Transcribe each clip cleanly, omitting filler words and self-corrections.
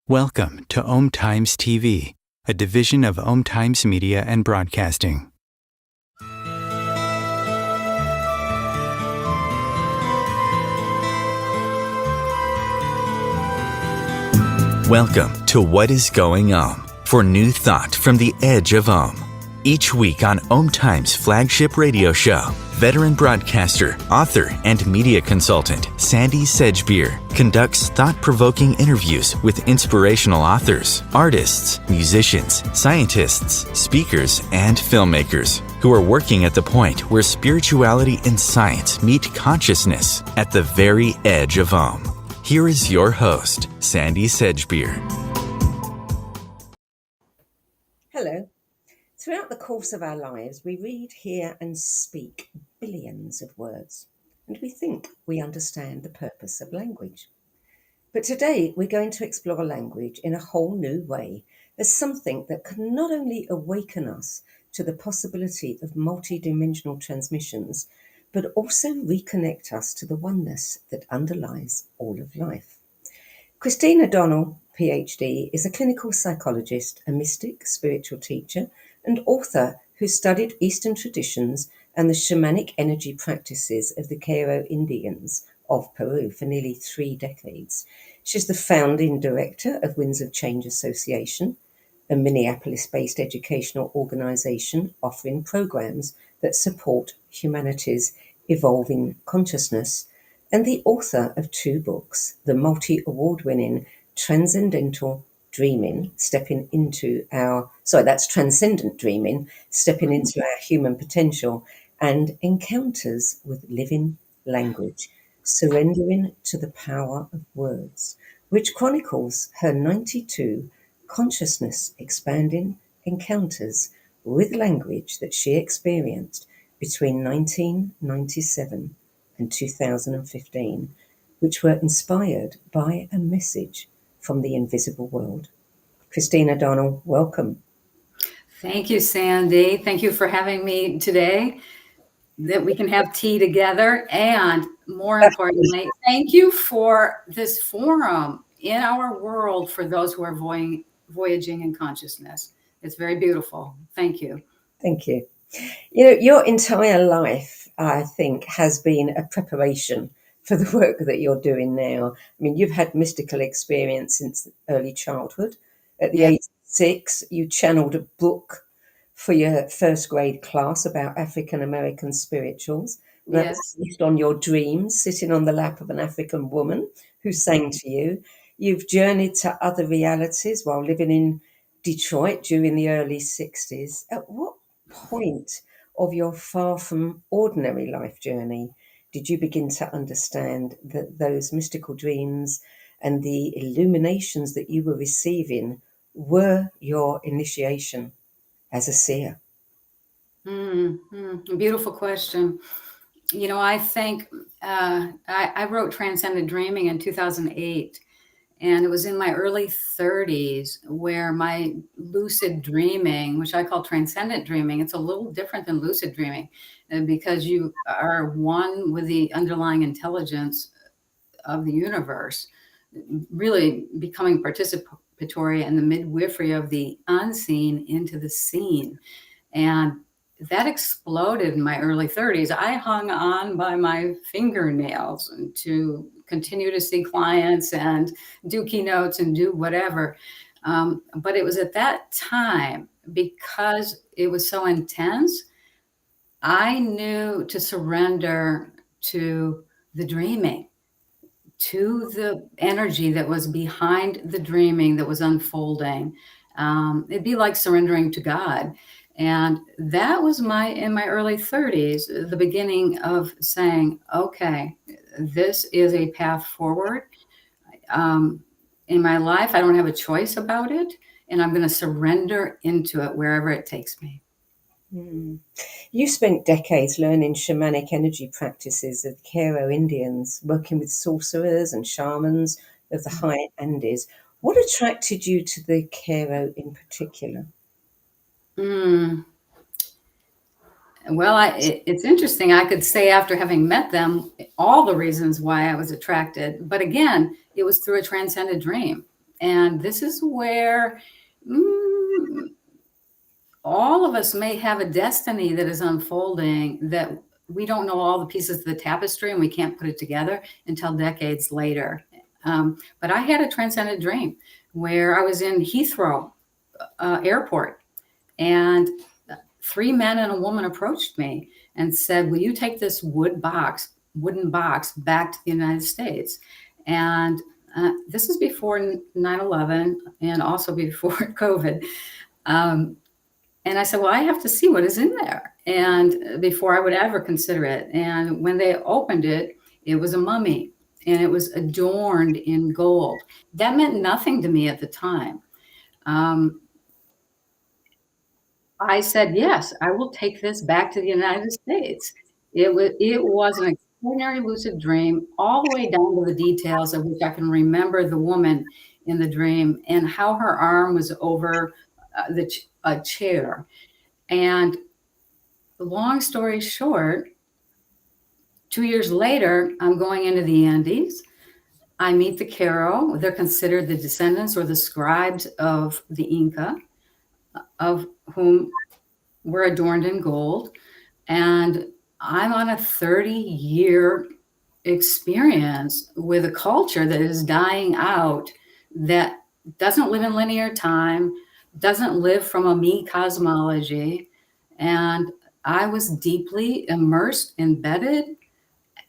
Welcome to Om Times TV, a division of Om Times Media and Broadcasting. Welcome to What is Going Om, for new thought from the edge of Om. Each week on Om Times' flagship radio show, veteran broadcaster, author, and media consultant Sandy Sedgbeer conducts thought-provoking interviews with inspirational authors, artists, musicians, scientists, speakers, and filmmakers who are working at the point where spirituality and science meet consciousness at the very edge of Om. Here is your host, Sandy Sedgbeer. Hello. Throughout the course of our lives, we read, hear, and speak billions of words, and we think we understand the purpose of language. But today, we're going to explore language in a whole new way as something that can not only awaken us to the possibility of multidimensional transmissions, but also reconnect us to the oneness that underlies all of life. Christina Donnell, PhD, is a clinical psychologist, a mystic, spiritual teacher, and author who studied Eastern traditions and the shamanic energy practices of the Q'ero Indians of Peru for nearly 3 decades. She's the founding director of Winds of Change Association, a Minneapolis-based educational organization offering programs that support humanity's evolving consciousness, and the author of 2 books, the multi-award-winning Transcendent Dreaming, Transcendent Dreaming, Stepping into Our Human Potential, and Encounters with Living Language, Surrendering to the Power of Words, which chronicles her 92 consciousness expanding encounters with language that she experienced between 1997 and 2015, which were inspired by a message from the invisible world. Christina Donnell, welcome. Thank you, Sandy. Thank you for having me today, that we can have tea together. And more importantly, thank you for this forum in our world for those who are voyaging in consciousness. It's very beautiful. Thank you. Thank you. You know, your entire life, I think, has been a preparation for the work that you're doing now. I mean, you've had mystical experience since early childhood. At the age of 6, you channeled a book for your first grade class about African American spirituals. That was based on your dreams, sitting on the lap of an African woman who sang to you. You've journeyed to other realities while living in Detroit during the early 60s. At what point of your far from ordinary life journey did you begin to understand that those mystical dreams and the illuminations that you were receiving were your initiation as a seer? Beautiful question. You know, I think I wrote Transcendent Dreaming in 2008, and it was in my early 30s where my lucid dreaming, which I call transcendent dreaming, it's a little different than lucid dreaming because you are one with the underlying intelligence of the universe, really becoming participatory in the midwifery of the unseen into the seen. And that exploded in my early 30s. I hung on by my fingernails to continue to see clients and do keynotes and do whatever. But it was at that time, because it was so intense, I knew to surrender to the dreaming, to the energy that was behind the dreaming that was unfolding. It'd be like surrendering to God. And that was in my early 30s, the beginning of saying, okay, this is a path forward. In my life, I don't have a choice about it. and I'm going to surrender into it wherever it takes me. You spent decades learning shamanic energy practices of Q'ero Indians, working with sorcerers and shamans of the high Andes. What attracted you to the Q'ero in particular? Well, it's interesting. I could say after having met them, all the reasons why I was attracted. But again, it was through a transcendent dream. And this is where all of us may have a destiny that is unfolding that we don't know all the pieces of the tapestry, and we can't put it together until decades later. But I had a transcendent dream where I was in Heathrow Airport, and 3 men and a woman approached me and said, will you take this wooden box back to the United States? And this is before 9/11 and also before COVID. And I said, well, I have to see what is in there, and before I would ever consider it. And when they opened it, it was a mummy, and it was adorned in gold. That meant nothing to me at the time. I said, yes, I will take this back to the United States. It was an extraordinary lucid dream, all the way down to the details of which I can remember the woman in the dream and how her arm was over a chair. And long story short, 2 years later, I'm going into the Andes. I meet the Q'ero. They're considered the descendants or the scribes of the Inca, of whom were adorned in gold. And I'm on a 30-year experience with a culture that is dying out, that doesn't live in linear time, doesn't live from a me cosmology. And I was deeply immersed, embedded,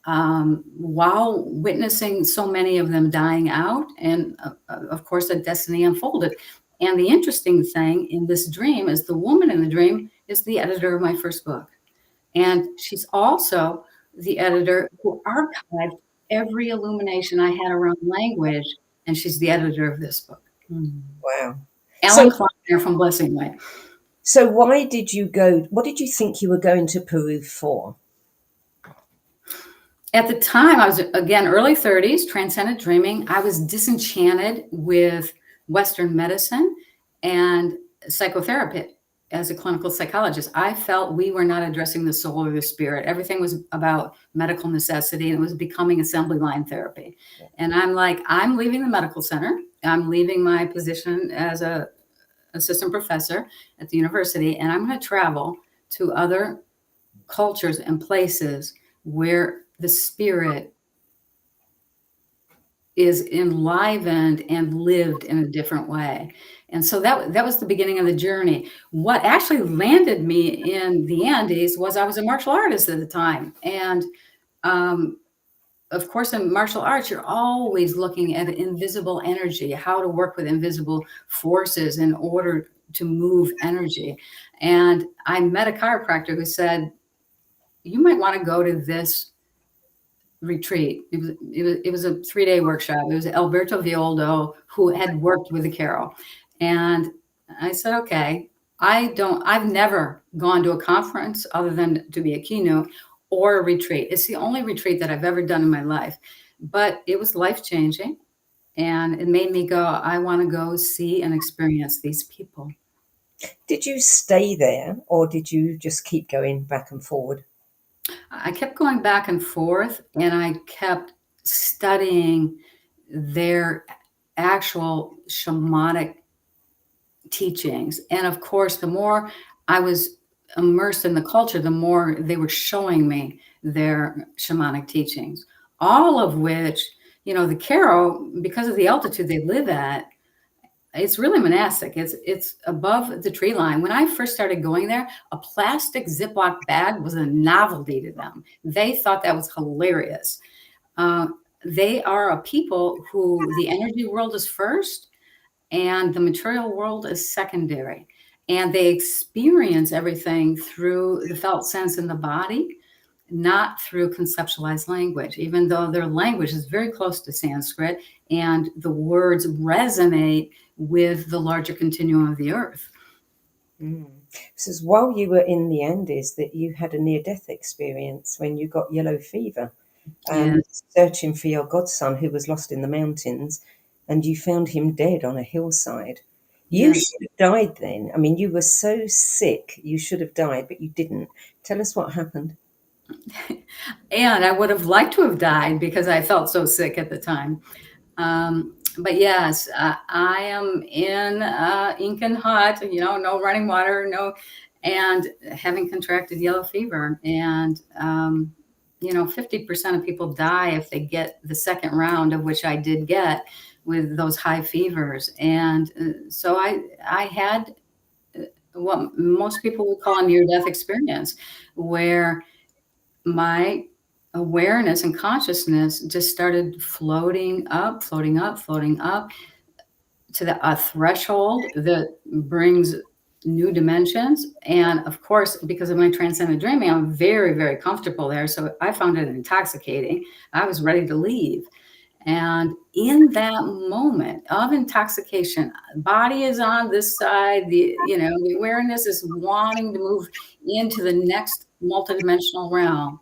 while witnessing so many of them dying out. And of course, a destiny unfolded. And the interesting thing in this dream is the woman in the dream is the editor of my first book. And she's also the editor who archived every illumination I had around language. And she's the editor of this book. Wow. Ellen Kleiner from Blessing Way. So why did you go? What did you think you were going to Peru for? At the time, I was, again, early 30s, transcendent dreaming. I was disenchanted with Western medicine and psychotherapy as a clinical psychologist. I felt we were not addressing the soul or the spirit. Everything was about medical necessity, and it was becoming assembly line therapy. And I'm like, I'm leaving the medical center. I'm leaving my position as a assistant professor at the university, and I'm going to travel to other cultures and places where the spirit is enlivened and lived in a different way. And so that was the beginning of the journey. What actually landed me in the Andes was I was a martial artist at the time. And of course, in martial arts, you're always looking at invisible energy, how to work with invisible forces in order to move energy. And I met a chiropractor who said, you might want to go to this retreat. It was a 3-day workshop. It was Alberto Violdo who had worked with the Q'ero. And I said, okay, I've never gone to a conference other than to be a keynote or a retreat. It's the only retreat that I've ever done in my life, but it was life-changing. And it made me go, I want to go see and experience these people. Did you stay there, or did you just keep going back and forward? I kept going back and forth, and I kept studying their actual shamanic teachings. And of course, the more I was immersed in the culture, the more they were showing me their shamanic teachings, all of which, the Q'ero, because of the altitude they live at, it's really monastic. It's above the tree line. When I first started going there, a plastic Ziploc bag was a novelty to them. They thought that was hilarious. They are a people who the energy world is first and the material world is secondary. And they experience everything through the felt sense in the body, not through conceptualized language, even though their language is very close to Sanskrit and the words resonate with the larger continuum of the earth. This is while you were in the Andes that you had a near-death experience when you got yellow fever, Yes. searching for your godson who was lost in the mountains, and you found him dead on a hillside. You Yes. should have died then. I mean, you were so sick, you should have died, but you didn't. Tell us what happened. And I would have liked to have died because I felt so sick at the time. But yes, I am in Incan hut, no running water, and having contracted yellow fever. And, 50% of people die if they get the second round, of which I did get, with those high fevers. And so I had what most people would call a near-death experience, where my awareness and consciousness just started floating up to a threshold that brings new dimensions. And of course, because of my transcendent dreaming, I'm very, very comfortable there. So I found it intoxicating. I was ready to leave. And in that moment of intoxication, body is on this side, the awareness is wanting to move into the next multidimensional realm.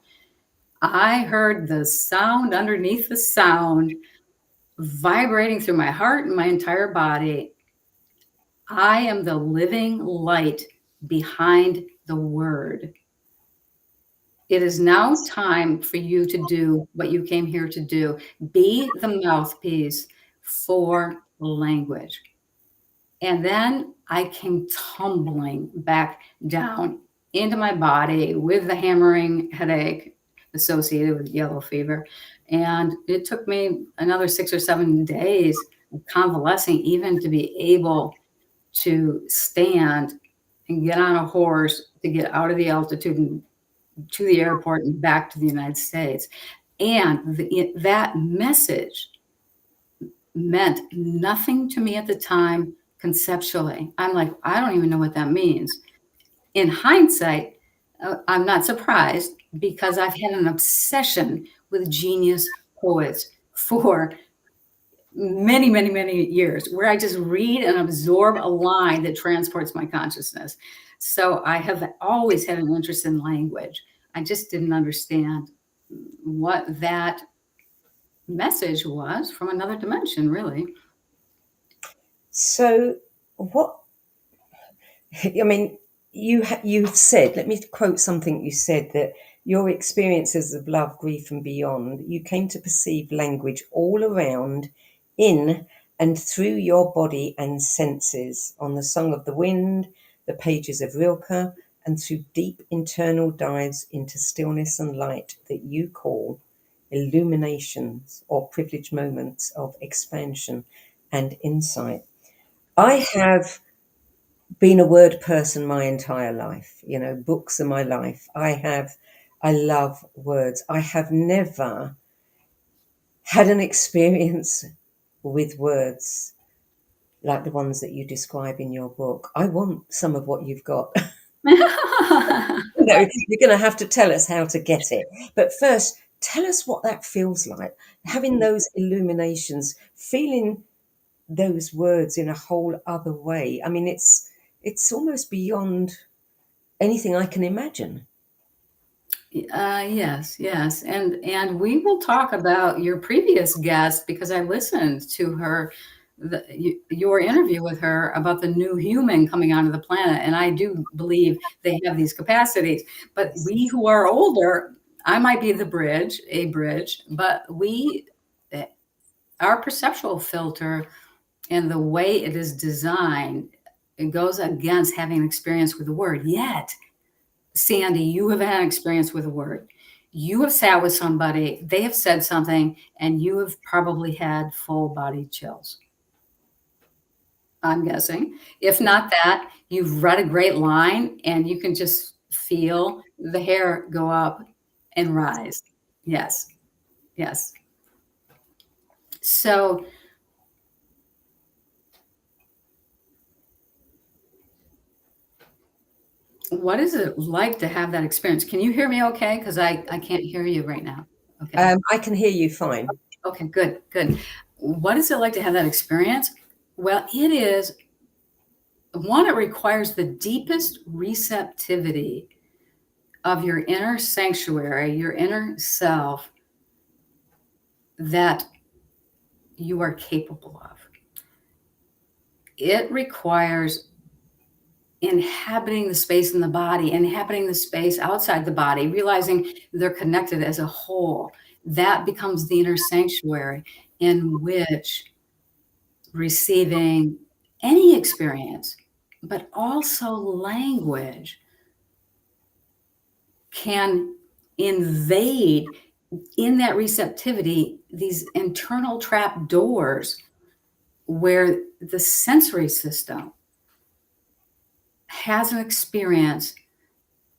I heard the sound underneath the sound vibrating through my heart and my entire body. I am the living light behind the word. It is now time for you to do what you came here to do. Be the mouthpiece for language. And then I came tumbling back down into my body with the hammering headache associated with yellow fever. And it took me another 6 or 7 days of convalescing even to be able to stand and get on a horse to get out of the altitude and to the airport and back to the United States. And that message meant nothing to me at the time conceptually. I'm like, I don't even know what that means. In hindsight, I'm not surprised, because I've had an obsession with genius poets for many, many, many years, where I just read and absorb a line that transports my consciousness. So I have always had an interest in language. I just didn't understand what that message was from another dimension, really. So, what? I mean, you've said. Let me quote something you said, that your experiences of love, grief, and beyond, you came to perceive language all around, in and through your body and senses, on the song of the wind, the pages of Rilke, and through deep internal dives into stillness and light that you call illuminations, or privileged moments of expansion and insight. I have been a word person my entire life. Books are my life. I love words. I have never had an experience with words like the ones that you describe in your book. I want some of what you've got. You're going to have to tell us how to get it. But first, tell us what that feels like, having those illuminations, feeling those words in a whole other way. I mean, it's almost beyond anything I can imagine. Yes. And we will talk about your previous guest, because I listened to her, your interview with her about the new human coming onto the planet. And I do believe they have these capacities. But we who are older, I might be a bridge, but our perceptual filter and the way it is designed, it goes against having an experience with the word. Yet, Sandy, you have had an experience with a word. You have sat with somebody, they have said something, and you have probably had full body chills, I'm guessing. If not that, you've read a great line and you can just feel the hair go up and rise. Yes. So what is it like to have that experience? Can you hear me okay? Because I can't hear you right now. Okay. I can hear you fine. Okay, good. What is it like to have that experience Well, it is one, it requires the deepest receptivity of your inner sanctuary, your inner self, that you are capable of. It requires inhabiting the space in the body, inhabiting the space outside the body, realizing they're connected as a whole. That becomes the inner sanctuary in which receiving any experience, but also language, can invade in that receptivity these internal trap doors where the sensory system has an experience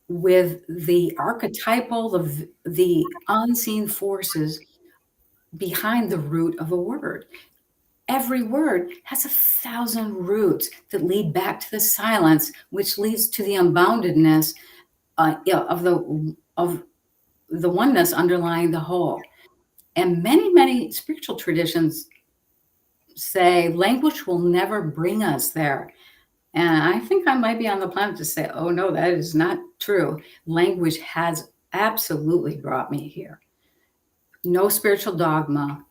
with the archetypal, the unseen forces behind the root of a word. Every word has 1,000 roots that lead back to the silence, which leads to the unboundedness of the oneness underlying the whole. And many, many spiritual traditions say language will never bring us there. And I think I might be on the planet to say, oh no, that is not true. Language has absolutely brought me here. No spiritual dogma,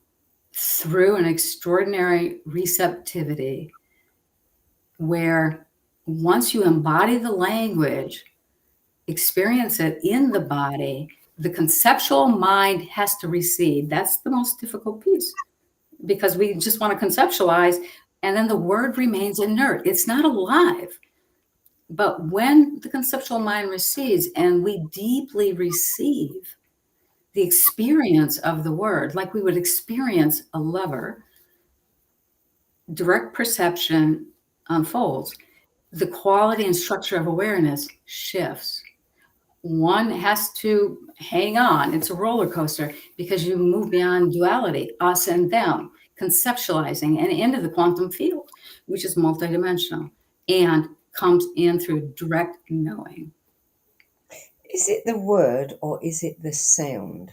through an extraordinary receptivity where once you embody the language, experience it in the body, the conceptual mind has to recede. That's the most difficult piece, because we just want to conceptualize, and then the word remains inert. It's not alive. But when the conceptual mind recedes and we deeply receive the experience of the word, like we would experience a lover, direct perception unfolds. The quality and structure of awareness shifts. One has to hang on. It's a roller coaster because you move beyond duality, us and them, conceptualizing, and into the quantum field, which is multidimensional and comes in through direct knowing. Is it the word or is it the sound?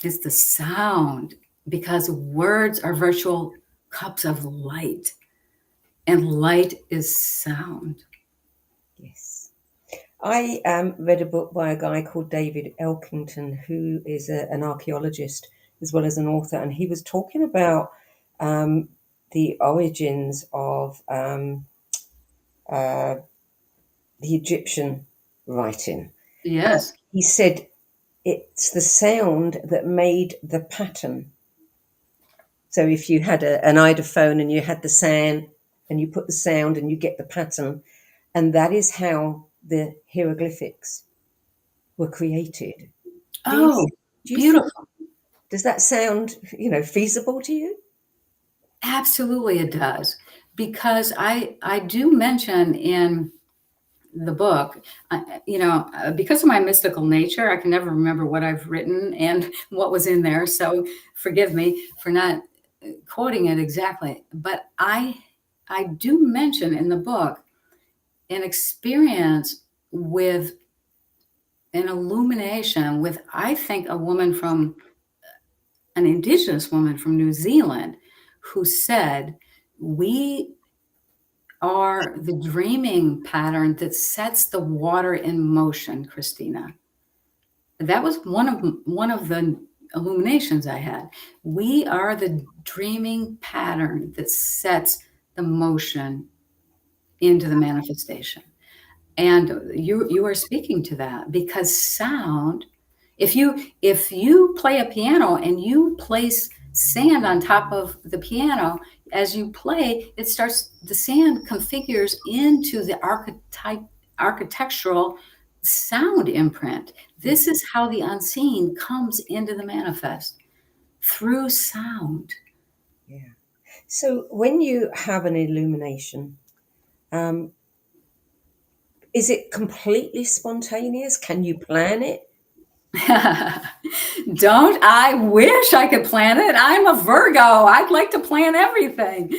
It's the sound, because words are virtual cups of light, and light is sound. Yes. I read a book by a guy called David Elkington, who is an archaeologist as well as an author, and he was talking about the origins of the Egyptian writing. Yes. He said it's the sound that made the pattern. So if you had an idophone and you had the sound and you put the sound and you get the pattern, and that is how the hieroglyphics were created. Oh, do you beautiful. Does that sound, feasible to you? Absolutely it does. Because I do mention in the book, because of my mystical nature, I can never remember what I've written and what was in there. So forgive me for not quoting it exactly. But I do mention in the book an experience with an illumination with, I think, an indigenous woman from New Zealand who said, we are the dreaming pattern that sets the water in motion, Christina. That was one of the illuminations I had. We are the dreaming pattern that sets the motion into the manifestation. And you are speaking to that, because sound, if you play a piano and you place sand on top of the piano, as you play, the sand configures into the architectural sound imprint. This is how the unseen comes into the manifest, through sound. Yeah. So when you have an illumination, is it completely spontaneous? Can you plan it? Don't I wish I could plan it? I'm a Virgo. I'd like to plan everything.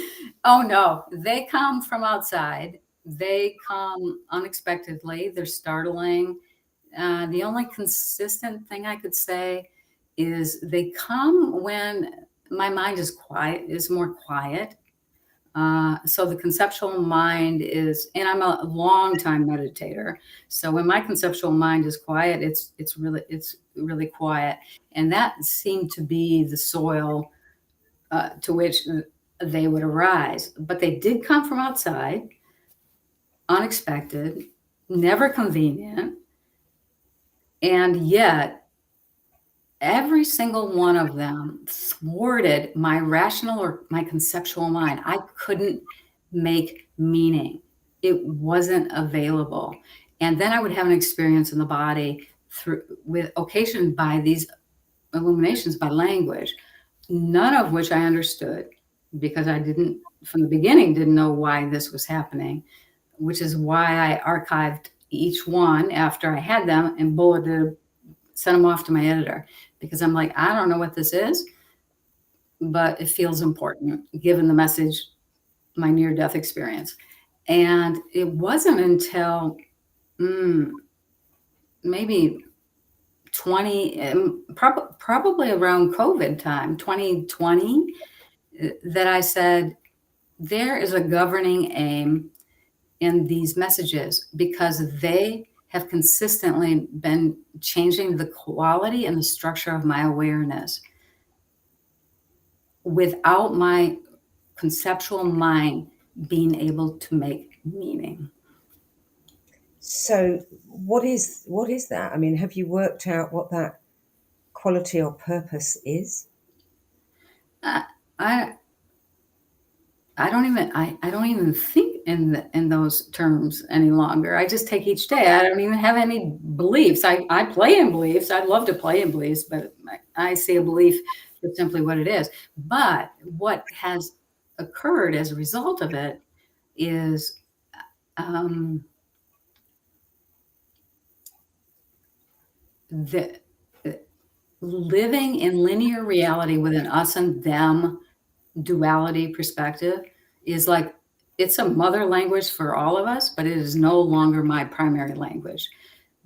Oh no, they come from outside. They come unexpectedly. They're startling. The only consistent thing I could say is they come when my mind is more quiet. So the conceptual mind is, and I'm a long time meditator. So when my conceptual mind is quiet, it's really quiet, and that seemed to be the soil to which they would arise. But they did come from outside, unexpected, never convenient, and yet every single one of them thwarted my rational or my conceptual mind. I couldn't make meaning. It wasn't available. And then I would have an experience in the body occasioned by these illuminations by language, none of which I understood because I didn't, from the beginning, didn't know why this was happening, which is why I archived each one after I had them and bulleted, sent them off to my editor, because I'm like, I don't know what this is, but it feels important given the message, my near-death experience. And it wasn't until maybe 20, probably around COVID time, 2020, that I said, there is a governing aim in these messages because they have consistently been changing the quality and the structure of my awareness without my conceptual mind being able to make meaning. So what is that? I mean, have you worked out what that quality or purpose is? I don't even think in those terms any longer. I just take each day. I don't even have any beliefs. I play in beliefs. I'd love to play in beliefs, but I see a belief for simply what it is. But what has occurred as a result of it is the living in linear reality with an us and them duality perspective is like, it's a mother language for all of us, but it is no longer my primary language.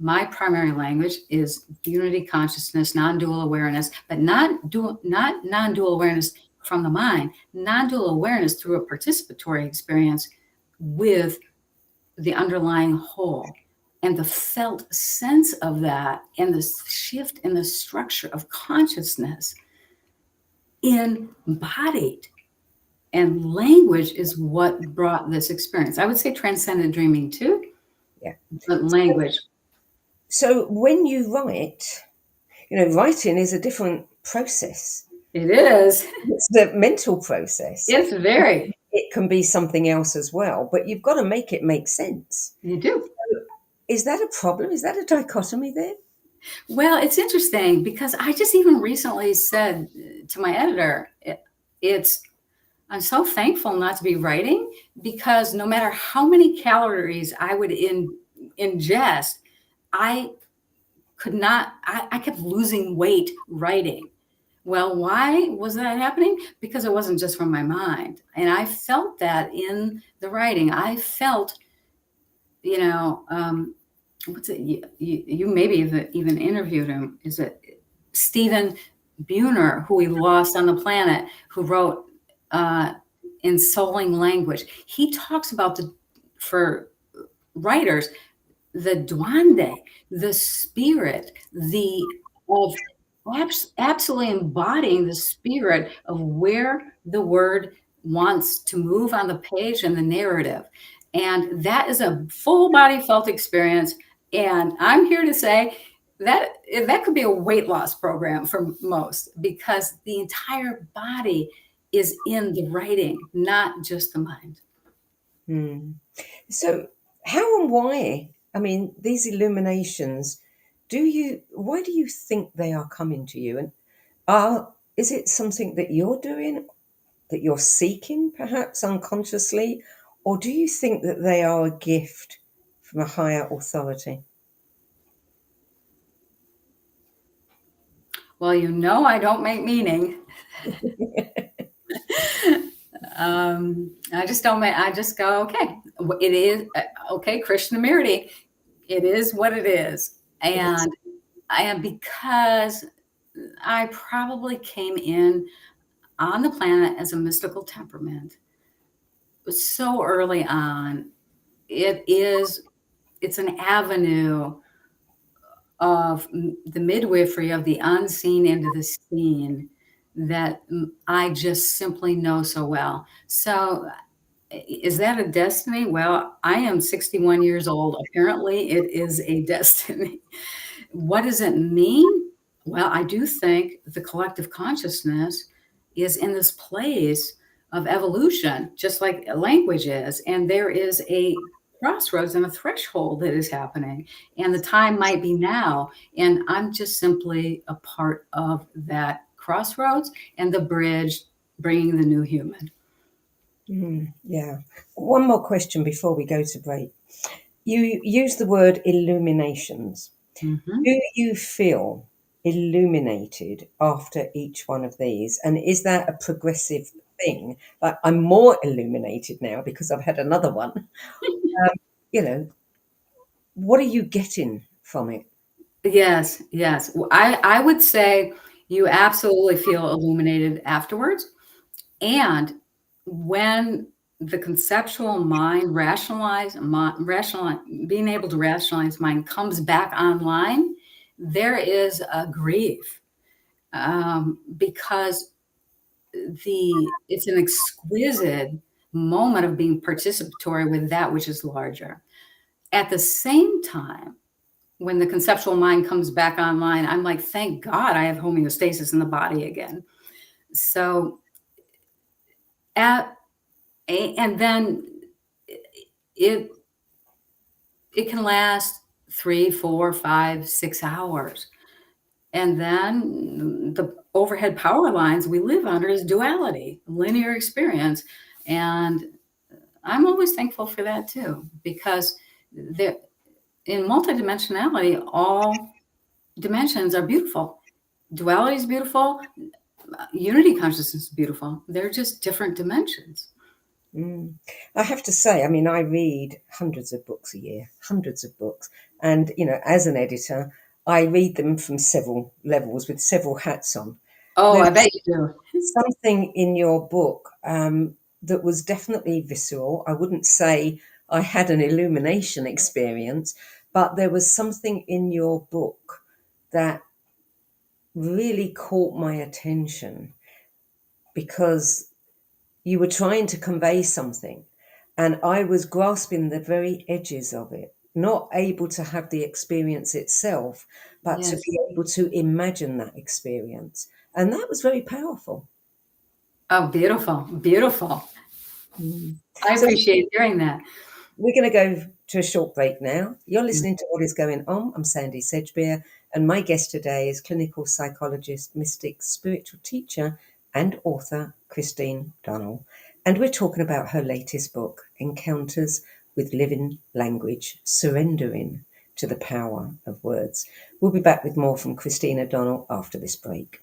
My primary language is unity consciousness, non-dual awareness, but not non-dual awareness from the mind, non-dual awareness through a participatory experience with the underlying whole. And the felt sense of that and the shift in the structure of consciousness embodied. And language is what brought this experience. I would say transcendent dreaming too. Yeah. But language. So when you write, writing is a different process. It is. It's the mental process. It's very. It can be something else as well, but you've got to make it make sense. You do. Is that a problem? Is that a dichotomy there? Well, it's interesting because I just even recently said to my editor, I'm so thankful not to be writing, because no matter how many calories I would ingest, I kept losing weight writing. Well, why was that happening? Because it wasn't just from my mind. And I felt that in the writing. I felt, what's it? You maybe even interviewed him. Is it Stephen Buhner, who we lost on the planet, who wrote Ensouling Language? He talks about for writers, the duende, the spirit, of absolutely embodying the spirit of where the word wants to move on the page and the narrative. And that is a full body felt experience. And I'm here to say that could be a weight loss program for most, because the entire body is in the writing, not just the mind. So how and why? I mean, these illuminations, why do you think they are coming to you? And is it something that you're doing, that you're seeking, perhaps unconsciously? Or do you think that they are a gift from a higher authority? Well, I don't make meaning. I just don't make, I just go, okay, it is, okay, Krishnamurti, it is what it is. And because I probably came in on the planet as a mystical temperament so early on, it's an avenue of the midwifery of the unseen into the seen that I just simply know so well. So is that a destiny? Well, I am 61 years old. Apparently it is a destiny. What does it mean? Well, I do think the collective consciousness is in this place of evolution, just like language is. And there is a crossroads and a threshold that is happening. And the time might be now. And I'm just simply a part of that crossroads and the bridge bringing the new human. Yeah. One more question before we go to break. You use the word illuminations. Mm-hmm. Do you feel illuminated after each one of these? And is that a progressive thing? Like, I'm more illuminated now because I've had another one. What are you getting from it? Yes. I would say you absolutely feel illuminated afterwards. And when the conceptual mind, being able to rationalize mind comes back online, there is a grief because it's an exquisite moment of being participatory with that which is larger. At the same time, when the conceptual mind comes back online, I'm like, thank God I have homeostasis in the body again. So and then it can last 3, 4, 5, 6 hours. And then the overhead power lines we live under is duality, linear experience. And I'm always thankful for that too, because in multidimensionality, all dimensions are beautiful. Duality is beautiful. Unity consciousness is beautiful. They're just different dimensions. I have to say, I mean, I read hundreds of books a year, hundreds of books. And, as an editor, I read them from several levels with several hats on. Oh, I bet you do. Something in your book that was definitely visceral. I wouldn't say I had an illumination experience, but there was something in your book that really caught my attention because you were trying to convey something and I was grasping the very edges of it, not able to have the experience itself, but to be able to imagine that experience. And that was very powerful. Oh, beautiful, beautiful. I appreciate hearing that. We're going to go to a short break now. You're listening to What Is Going On. I'm Sandy Sedgbeer, and my guest today is clinical psychologist, mystic, spiritual teacher, and author Christina Donnell. And we're talking about her latest book, Encounters with Living Language, Surrendering to the Power of Words. We'll be back with more from Christina Donnell after this break.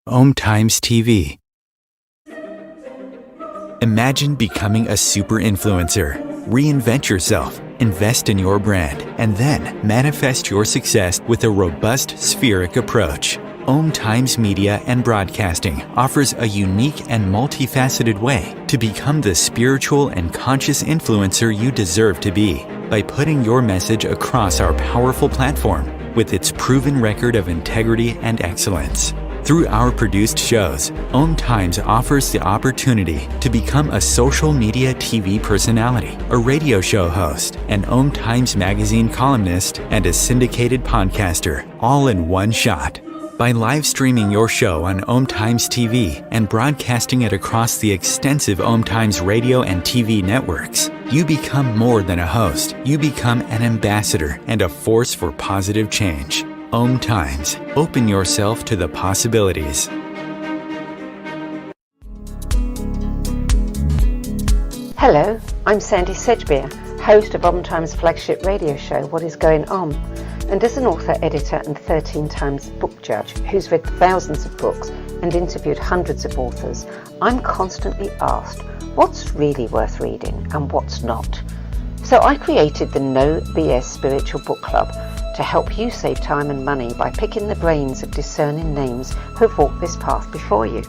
Om Times TV. Imagine becoming a super influencer. Reinvent yourself, invest in your brand, and then manifest your success with a robust spheric approach. Om Times Media and Broadcasting offers a unique and multifaceted way to become the spiritual and conscious influencer you deserve to be by putting your message across our powerful platform with its proven record of integrity and excellence. Through our produced shows, Om Times offers the opportunity to become a social media TV personality, a radio show host, an Om Times magazine columnist, and a syndicated podcaster, all in one shot. By live streaming your show on Om Times TV and broadcasting it across the extensive Om Times radio and TV networks, you become more than a host. You become an ambassador and a force for positive change. Om Times. Open yourself to the possibilities. Hello, I'm Sandy Sedgbeer, host of Om Times' flagship radio show, What Is Going On? And as an author, editor, and 13 times book judge who's read thousands of books and interviewed hundreds of authors, I'm constantly asked what's really worth reading and what's not. So I created the No BS Spiritual Book Club to help you save time and money by picking the brains of discerning names who have walked this path before you.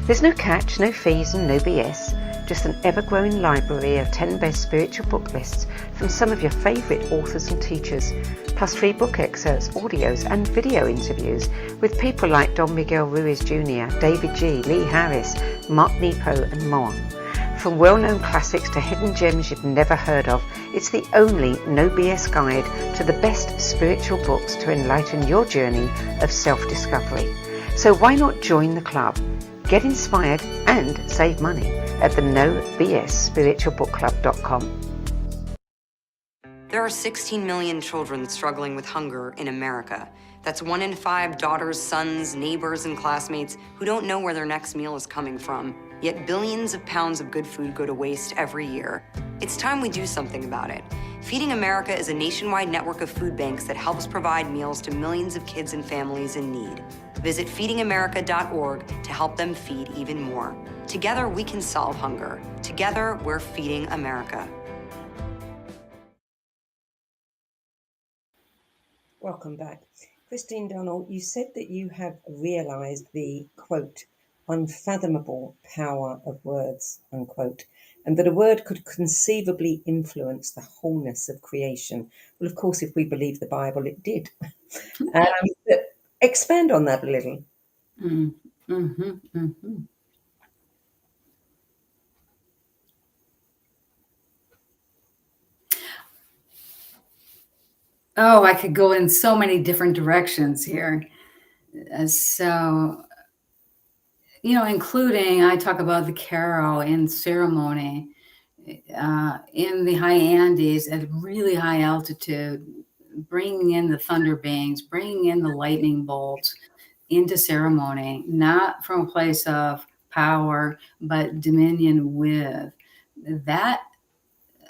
There's no catch, no fees and no BS, just an ever-growing library of 10 best spiritual book lists from some of your favourite authors and teachers, plus free book excerpts, audios and video interviews with people like Don Miguel Ruiz Jr., David G., Lee Harris, Mark Nepo and more. From well-known classics to hidden gems you've never heard of, it's the only no BS guide to the best spiritual books to enlighten your journey of self-discovery. So why not join the club? Get inspired and save money at the nobsspiritualbookclub.com. There are 16 million children struggling with hunger in America. That's 1 in 5 daughters, sons, neighbors, and classmates who don't know where their next meal is coming from. Yet billions of pounds of good food go to waste every year. It's time we do something about it. Feeding America is a nationwide network of food banks that helps provide meals to millions of kids and families in need. Visit feedingamerica.org to help them feed even more. Together, we can solve hunger. Together, we're feeding America. Welcome back. Christine Donnell, you said that you have realized the, quote, unfathomable power of words, unquote, and that a word could conceivably influence the wholeness of creation. Well, of course, if we believe the Bible, it did. But expand on that a little. Oh, I could go in so many different directions here. So, including, I talk about the Q'ero in ceremony in the high Andes at really high altitude, bringing in the thunder beings, bringing in the lightning bolts into ceremony, not from a place of power, but dominion with. That,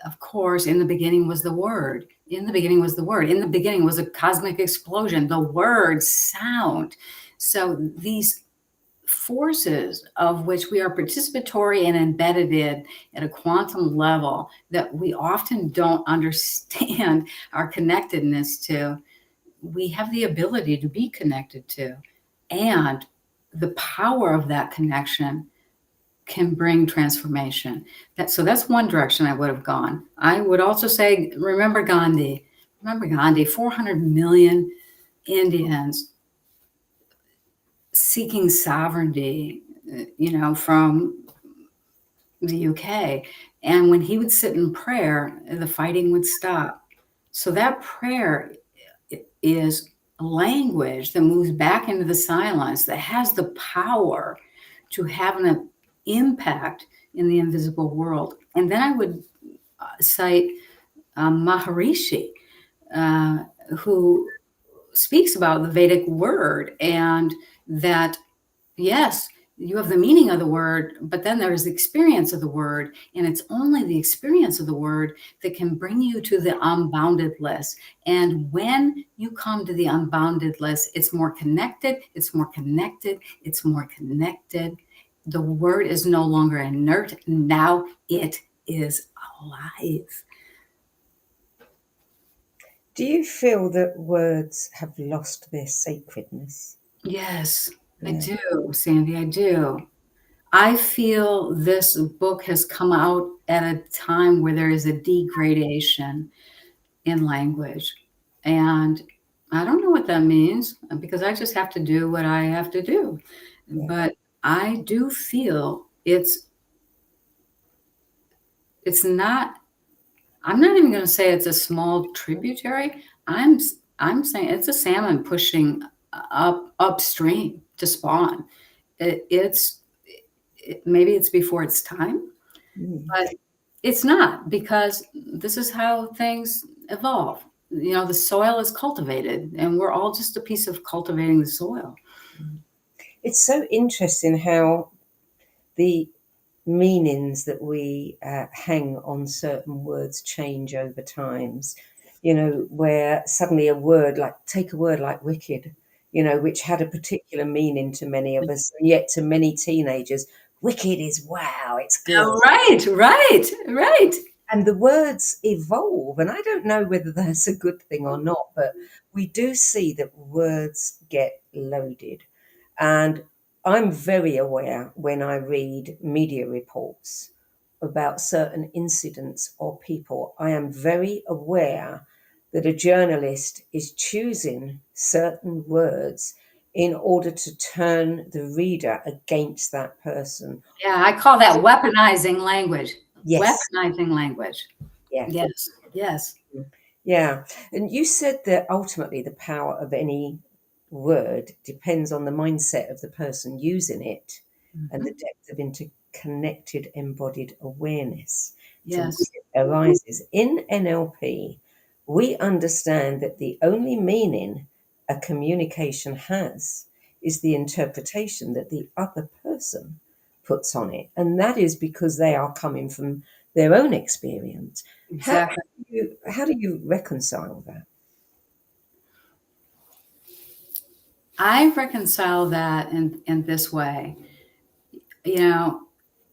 of course, in the beginning was the word. In the beginning was the word. In the beginning was a cosmic explosion. The word, sound. So these forces of which we are participatory and embedded in at a quantum level that we often don't understand our connectedness to, we have the ability to be connected to. And the power of that connection can bring transformation. So that's one direction I would have gone. I would also say, remember Gandhi. Remember Gandhi, 400 million Indians seeking sovereignty, from the UK. And when he would sit in prayer, the fighting would stop. So that prayer is a language that moves back into the silence, that has the power to have an impact in the invisible world. And then I would cite Maharishi, who speaks about the Vedic word, and that, yes, you have the meaning of the word, but then there's the experience of the word, and it's only the experience of the word that can bring you to the unboundedless. And when you come to the unboundedless, it's more connected, it's more connected, it's more connected. The word is no longer inert. Now it is alive. Do you feel that words have lost their sacredness? Yes, Yeah. I do, Sandy, I do. I feel this book has come out at a time where there is a degradation in language. And I don't know what that means, because I just have to do what I have to do. Yeah. But I do feel it's not, I'm not even going to say it's a small tributary. I'm saying it's a salmon pushing upstream to spawn. Maybe it's before its time, but it's not, because this is how things evolve. The soil is cultivated, and we're all just a piece of cultivating the soil. It's so interesting how the meanings that we hang on certain words change over times. Where suddenly take a word like wicked, which had a particular meaning to many of us, and yet to many teenagers, wicked is wow, it's good. Oh, right. And the words evolve, and I don't know whether that's a good thing or not, but we do see that words get loaded. And I'm very aware when I read media reports about certain incidents or people, I am very aware that a journalist is choosing certain words in order to turn the reader against that person. Yeah, I call that weaponizing language. Yes. Weaponizing language. Yeah. Yes. Yes. Yeah. And you said that ultimately the power of any word depends on the mindset of the person using it and the depth of interconnected embodied awareness from Yes. which it arises. In NLP, we understand that the only meaning a communication has is the interpretation that the other person puts on it. And that is because they are coming from their own experience. Exactly. How do you reconcile that? I reconcile that in this way. You know,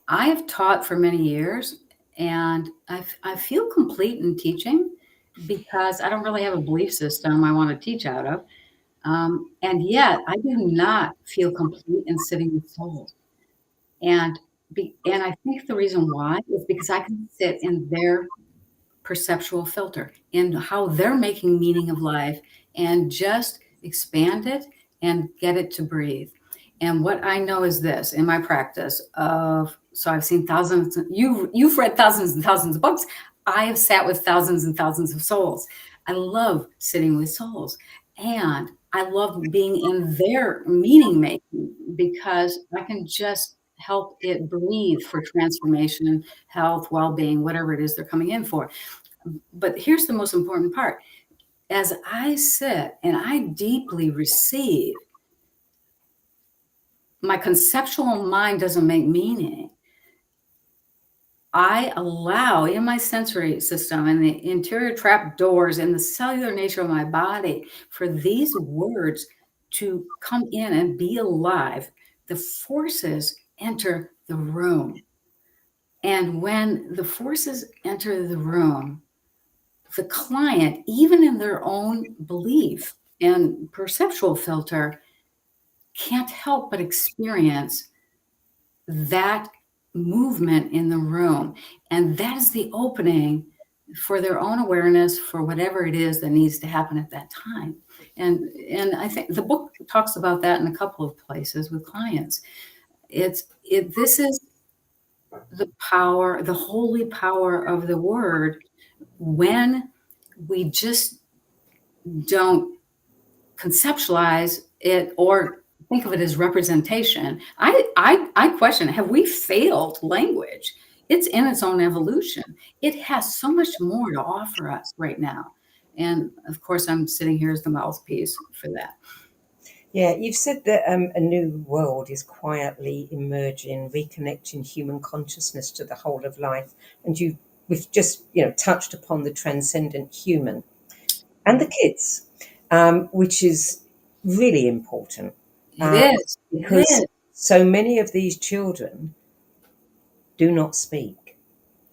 I have taught for many years, and I feel complete in teaching because I don't really have a belief system I want to teach out of. And yet, I do not feel complete in sitting with souls. And and I think the reason why is because I can sit in their perceptual filter in how they're making meaning of life and just expand it and get it to breathe. And what I know is this in my practice of, so I've seen thousands, you've read thousands and thousands of books. I have sat with thousands and thousands of souls. I love sitting with souls. And I love being in their meaning making because I can just help it breathe for transformation, health, well-being, whatever it is they're coming in for. But here's the most important part. As I sit and I deeply receive, my conceptual mind doesn't make meaning. I allow in my sensory system and the interior trap doors and the cellular nature of my body for these words to come in and be alive. The forces enter the room. And when the forces enter the room, the client, even in their own belief and perceptual filter, can't help but experience that movement in the room. And that is the opening for their own awareness for whatever it is that needs to happen at that time. And I think the book talks about that in a couple of places with clients. This is the power, the holy power of the word when we just don't conceptualize it or think of it as representation. I question, have we failed language? It's in its own evolution. It has so much more to offer us right now. And of course, I'm sitting here as the mouthpiece for that. Yeah, you've said that a new world is quietly emerging, reconnecting human consciousness to the whole of life, and we've just touched upon the transcendent human and the kids, which is really important. It is. Because so many of these children do not speak.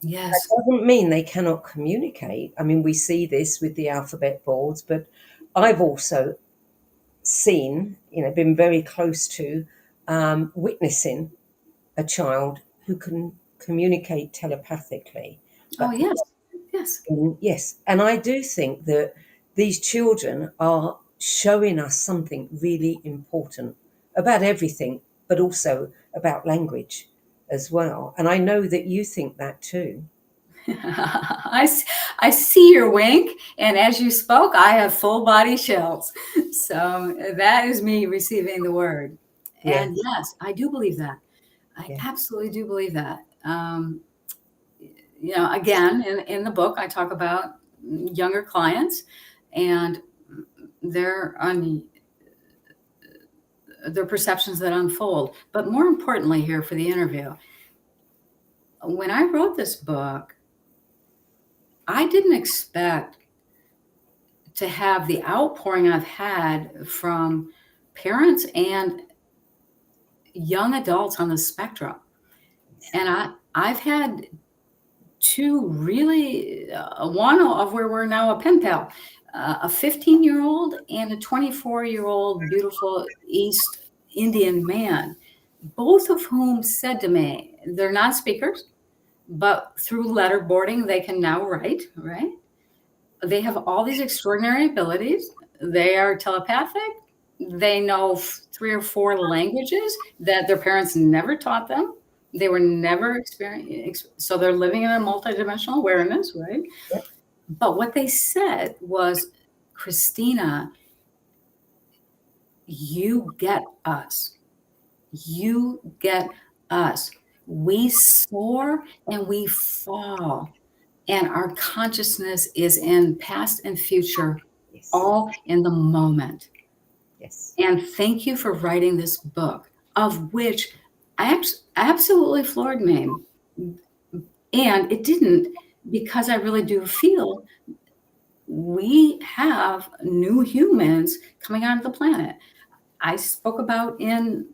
Yes. That doesn't mean they cannot communicate. I mean, we see this with the alphabet boards, but I've also seen, been very close to witnessing a child who can communicate telepathically. Oh, yes. Yes. Yes. And I do think that these children are showing us something really important about everything, but also about language as well. And I know that you think that too. I see your wink, and as you spoke, I have full body chills. So that is me receiving the word. Yeah. And yes, I do believe that. I Yeah. absolutely do believe that. Again, in the book, I talk about younger clients and their perceptions that unfold. But more importantly, here for the interview, when I wrote this book, I didn't expect to have the outpouring I've had from parents and young adults on the spectrum. And I've had to really one of where we're now a pen pal, a 15-year-old and a 24-year-old beautiful East Indian man, both of whom said to me, they're not speakers, but through letterboarding, they can now write, right? They have all these extraordinary abilities. They are telepathic. They know 3 or 4 languages that their parents never taught them. They were never experienced. So they're living in a multidimensional awareness, right? Yep. But what they said was, Christina, you get us. You get us. We soar and we fall. And our consciousness is in past and future, Yes. all in the moment. Yes. And thank you for writing this book, of which absolutely floored me. And it didn't, because I really do feel we have new humans coming onto the planet. I spoke about in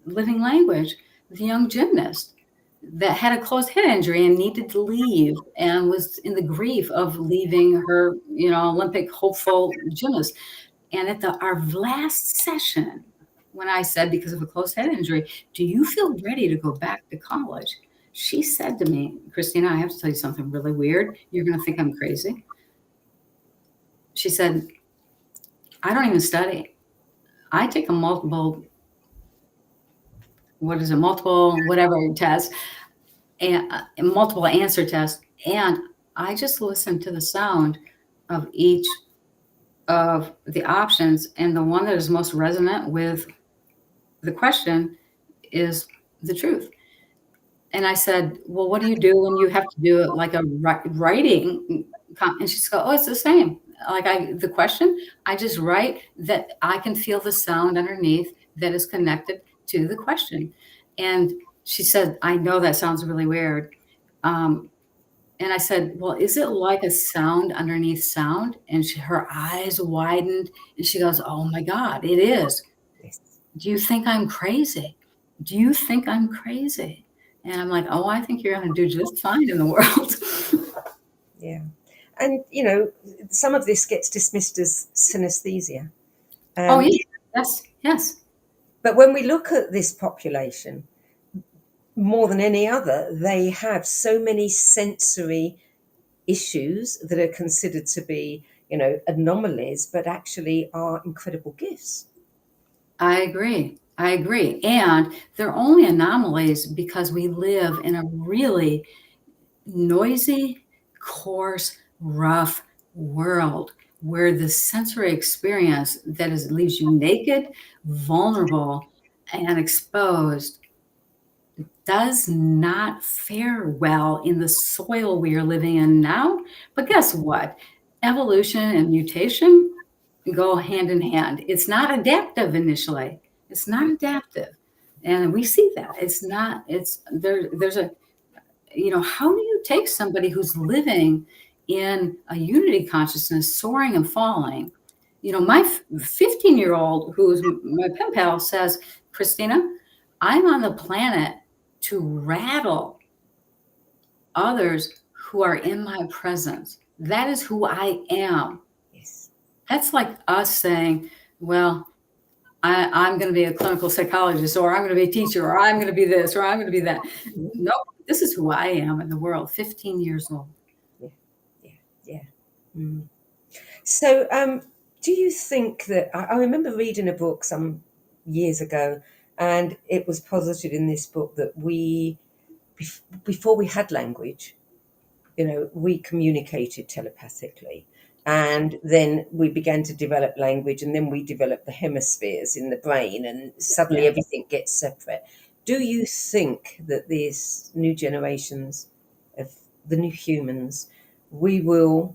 Living Language the young gymnast that had a closed head injury and needed to leave and was in the grief of leaving her, Olympic hopeful gymnast. And at our last session, when I said, because of a closed head injury, do you feel ready to go back to college? She said to me, Christina, I have to tell you something really weird. You're going to think I'm crazy. She said, I don't even study. I take a multiple whatever test, and multiple answer test. And I just listen to the sound of each of the options. And the one that is most resonant with the question is the truth. And I said, well, what do you do when you have to do it like a writing? And she's go, oh, it's the same. Like the question, I just write that I can feel the sound underneath that is connected to the question. And she said, I know that sounds really weird. And I said, well, is it like a sound underneath sound? And her eyes widened and she goes, oh my God, it is. Yes. Do you think I'm crazy? Do you think I'm crazy? And I'm like, oh, I think you're going to do just fine in the world. Yeah. And, some of this gets dismissed as synesthesia. Oh, yeah. Yes. But when we look at this population, more than any other, they have so many sensory issues that are considered to be, anomalies, but actually are incredible gifts. I agree. And they're only anomalies because we live in a really noisy, coarse, rough world where the sensory experience that leaves you naked, vulnerable, and exposed does not fare well in the soil we are living in now. But guess what? Evolution and mutation go hand in hand. It's not adaptive initially. It's not adaptive. And we see that. There's a, how do you take somebody who's living in a unity consciousness, soaring and falling? My 15-year-old, who's my pen pal, says, Christina, I'm on the planet to rattle others who are in my presence. That is who I am. Yes. That's like us saying, well, I'm going to be a clinical psychologist, or I'm going to be a teacher, or I'm going to be this, or I'm going to be that. Nope, this is who I am in the world, 15 years old. Yeah. Mm. So do you think that, I remember reading a book some years ago, and it was posited in this book that before we had language, we communicated telepathically. And then we began to develop language, and then we developed the hemispheres in the brain, and suddenly everything gets separate. Do you think that these new generations of the new humans, we will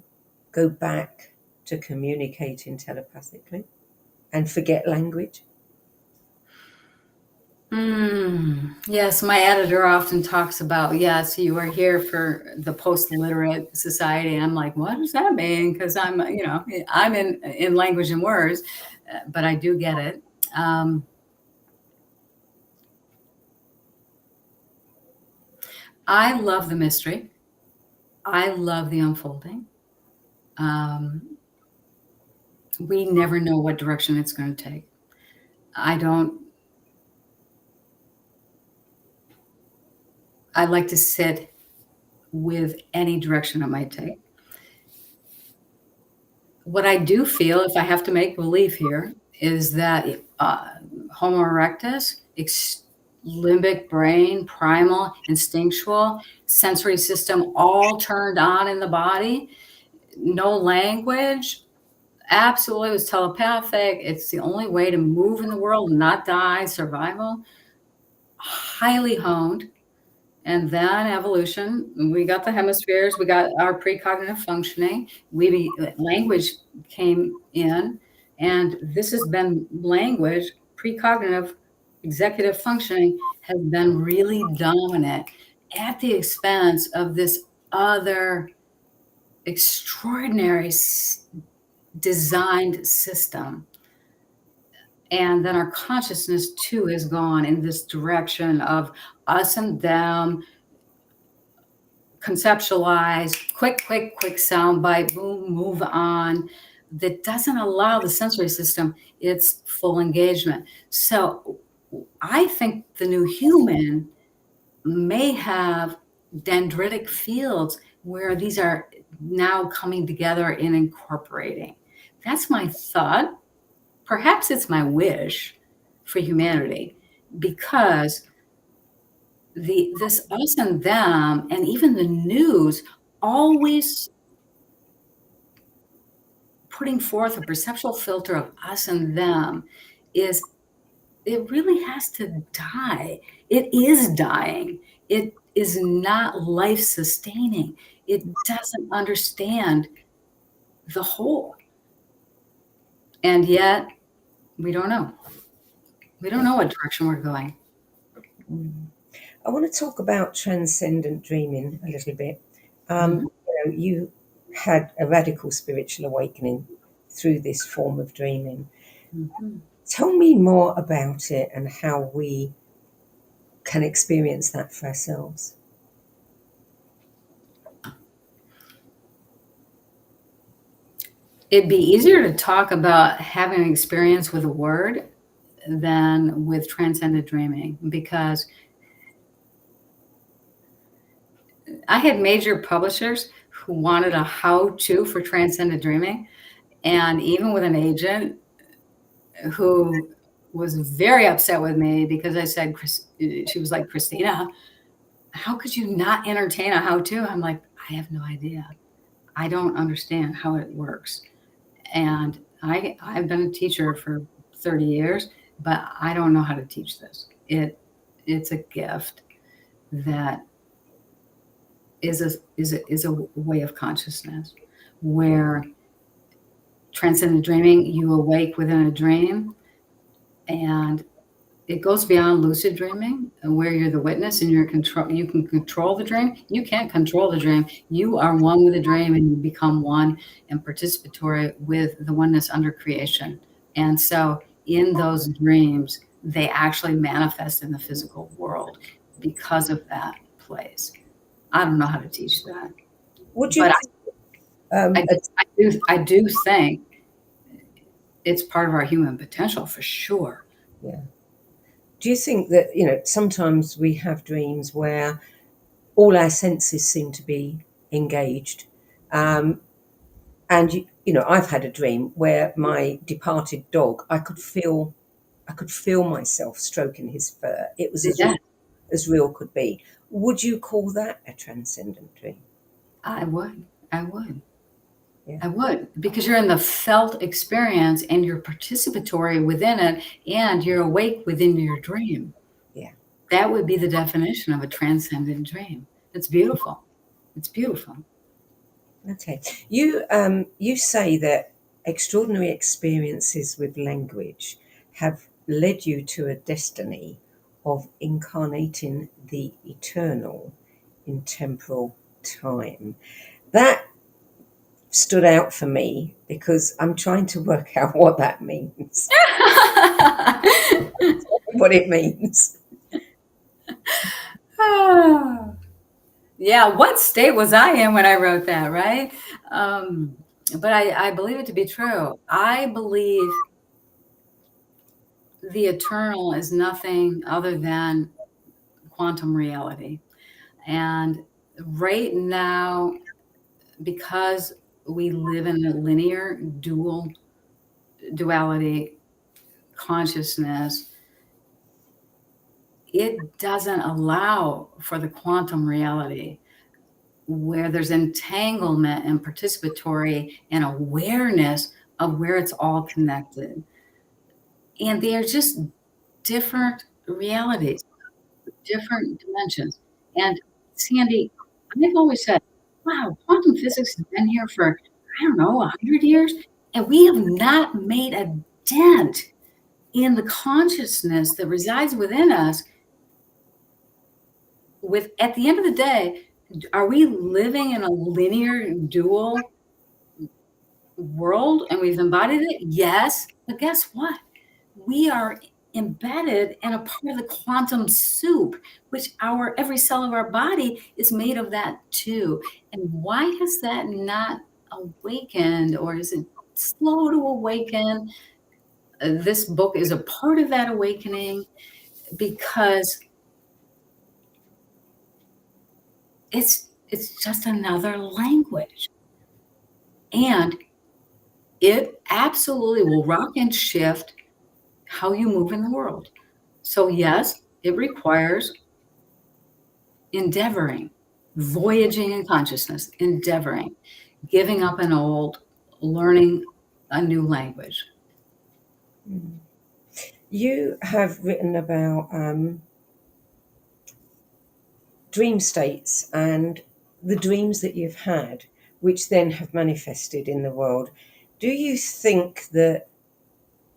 go back to communicating telepathically and forget language? Yes, my editor often talks about, yes, you are here for the post-literate society. And I'm like, what does that mean? Because I'm in language and words, but I do get it. I love the mystery. I love the unfolding. We never know what direction it's going to take. I like to sit with any direction it might take. What I do feel, if I have to make believe here, is that Homo erectus, limbic brain, primal, instinctual, sensory system, all turned on in the body, no language, absolutely, it was telepathic. It's the only way to move in the world, not die, survival, highly honed. And then evolution, we got the hemispheres, we got our precognitive functioning, language came in, and this has been language, precognitive, executive functioning has been really dominant at the expense of this other extraordinary designed system. And then our consciousness too has gone in this direction of us and them, conceptualize, quick soundbite, boom, move on. That doesn't allow the sensory system its full engagement. So I think the new human may have dendritic fields where these are now coming together and incorporating. That's my thought. Perhaps it's my wish for humanity, because this us and them, and even the news, always putting forth a perceptual filter of us and them, it really has to die. It is dying. It is not life sustaining. It doesn't understand the whole. And yet we don't know. We don't know what direction we're going. I want to talk about transcendent dreaming a little bit. You had a radical spiritual awakening through this form of dreaming. Tell me more about it and how we can experience that for ourselves. It'd be easier to talk about having an experience with a word than with transcendent dreaming, because I had major publishers who wanted a how-to for transcendent dreaming, and even with an agent who was very upset with me because I said, she was like, Christina, how could you not entertain a how-to? I'm like, I have no idea. I don't understand how it works. And I've been a teacher for 30 years, but I don't know how to teach this. It's a gift that is a way of consciousness where transcendent dreaming, you awake within a dream, and it goes beyond lucid dreaming, where you're the witness and you can control the dream. You can't control the dream. You are one with the dream, and you become one and participatory with the oneness under creation. And so in those dreams, they actually manifest in the physical world because of that place. I don't know how to teach that. Would you? But I do think it's part of our human potential for sure. Yeah. Do you think that, sometimes we have dreams where all our senses seem to be engaged? And, I've had a dream where my departed dog, I could feel myself stroking his fur. It was as real could be. Would you call that a transcendent dream? I would. Yeah. I would, because you're in the felt experience and you're participatory within it, and you're awake within your dream. Yeah. That would be the definition of a transcendent dream. It's beautiful. It's beautiful. Okay. You say that extraordinary experiences with language have led you to a destiny of incarnating the eternal in temporal time. That stood out for me because I'm trying to work out what that means. What it means. Yeah, what state was I in when I wrote that, right? But I believe it to be true. I believe the eternal is nothing other than quantum reality. And right now, because we live in a linear duality consciousness, it doesn't allow for the quantum reality where there's entanglement and participatory and awareness of where it's all connected. And they're just different realities, different dimensions. And Sandy, I've always said, wow, quantum physics has been here for, I don't know, 100 years, and we have not made a dent in the consciousness that resides within us. With, at the end of the day, are we living in a linear dual world and we've embodied it? Yes. But guess what? We are embedded in a part of the quantum soup, which every cell of our body is made of that too. And why has that not awakened, or is it slow to awaken? This book is a part of that awakening because it's just another language. And it absolutely will rock and shift how you move in the world. So yes, it requires endeavoring, voyaging in consciousness, endeavoring, giving up an old, learning a new language. You have written about dream states and the dreams that you've had, which then have manifested in the world. Do you think that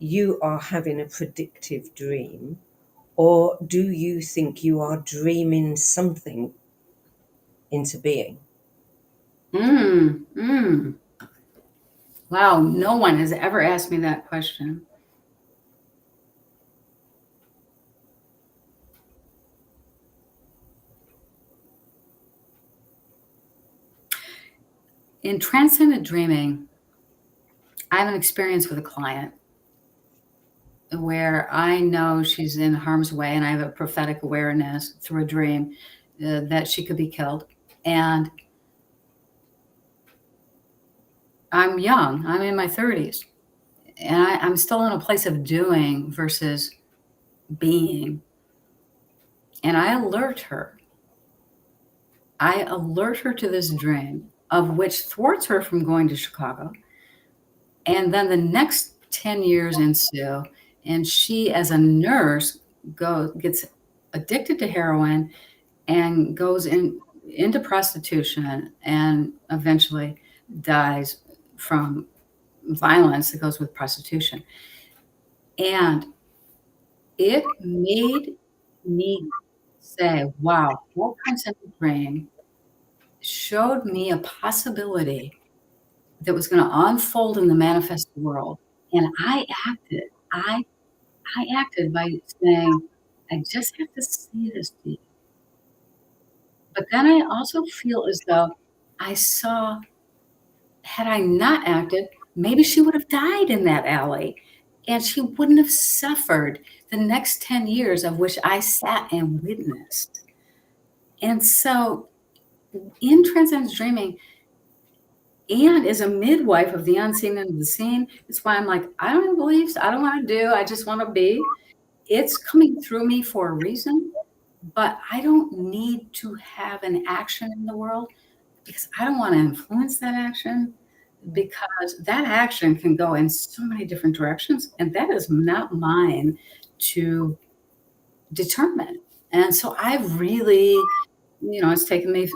you are having a predictive dream, or do you think you are dreaming something into being? Wow, no one has ever asked me that question. In Transcendent Dreaming, I have an experience with a client where I know she's in harm's way, and I have a prophetic awareness through a dream that she could be killed. And I'm young, I'm in my 30s, and I'm still in a place of doing versus being. And I alert her. I alert her to this dream, of which thwarts her from going to Chicago. And then the next 10 years ensue, and she, as a nurse, gets addicted to heroin and goes into prostitution, and eventually dies from violence that goes with prostitution. And it made me say, wow, what Transcendent Dreaming showed me a possibility that was going to unfold in the manifest world. And I acted. I acted by saying, I just have to see this to you. But then I also feel as though I saw, had I not acted, maybe she would have died in that alley, and she wouldn't have suffered the next 10 years of which I sat and witnessed. And so in Transcendent Dreaming, and as a midwife of the unseen and the seen, it's why I'm like, I don't have beliefs, I don't want to do, I just want to be. It's coming through me for a reason, but I don't need to have an action in the world because I don't want to influence that action, because that action can go in so many different directions, and that is not mine to determine. And so I've really, it's taken me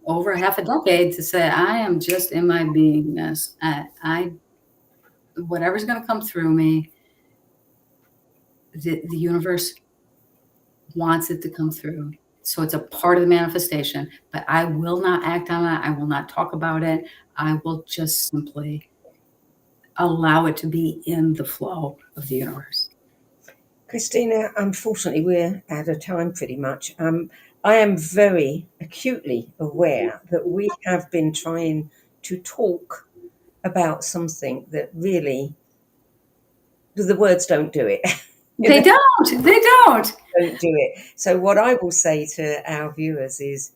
over half a decade to say, I am just in my beingness. Whatever's going to come through me, the universe wants it to come through. So it's a part of the manifestation, but I will not act on it. I will not talk about it. I will just simply allow it to be in the flow of the universe. Christina, unfortunately, we're out of time pretty much. I am very acutely aware that we have been trying to talk about something that really, the words don't do it. They don't. They don't. Don't do it. So what I will say to our viewers is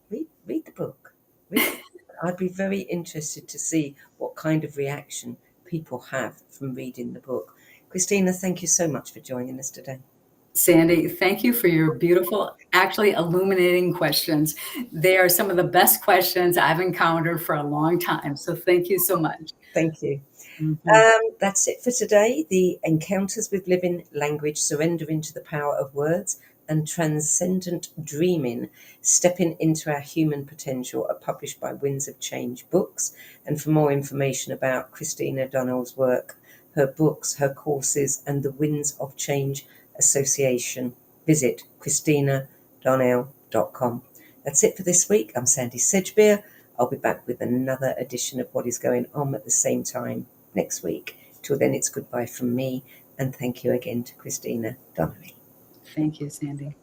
read the book. Read the book. I'd be very interested to see what kind of reaction people have from reading the book. Christina, thank you so much for joining us today. Sandy, thank you for your beautiful, actually illuminating questions. They are some of the best questions I've encountered for a long time. So thank you so much. Thank you. Mm-hmm. That's it for today. The Encounters with Living Language, Surrender into the Power of Words, and Transcendent Dreaming, Stepping into Our Human Potential are published by Winds of Change Books. And for more information about Christina Donnell's work, her books, her courses, and the Winds of Change Association, visit christinadonnell.com. That's it for this week. I'm Sandy Sedgbeer. I'll be back with another edition of What is Going On at the same time next week. Till then, it's goodbye from me, and thank you again to Christina Donnell. Thank you, Sandy.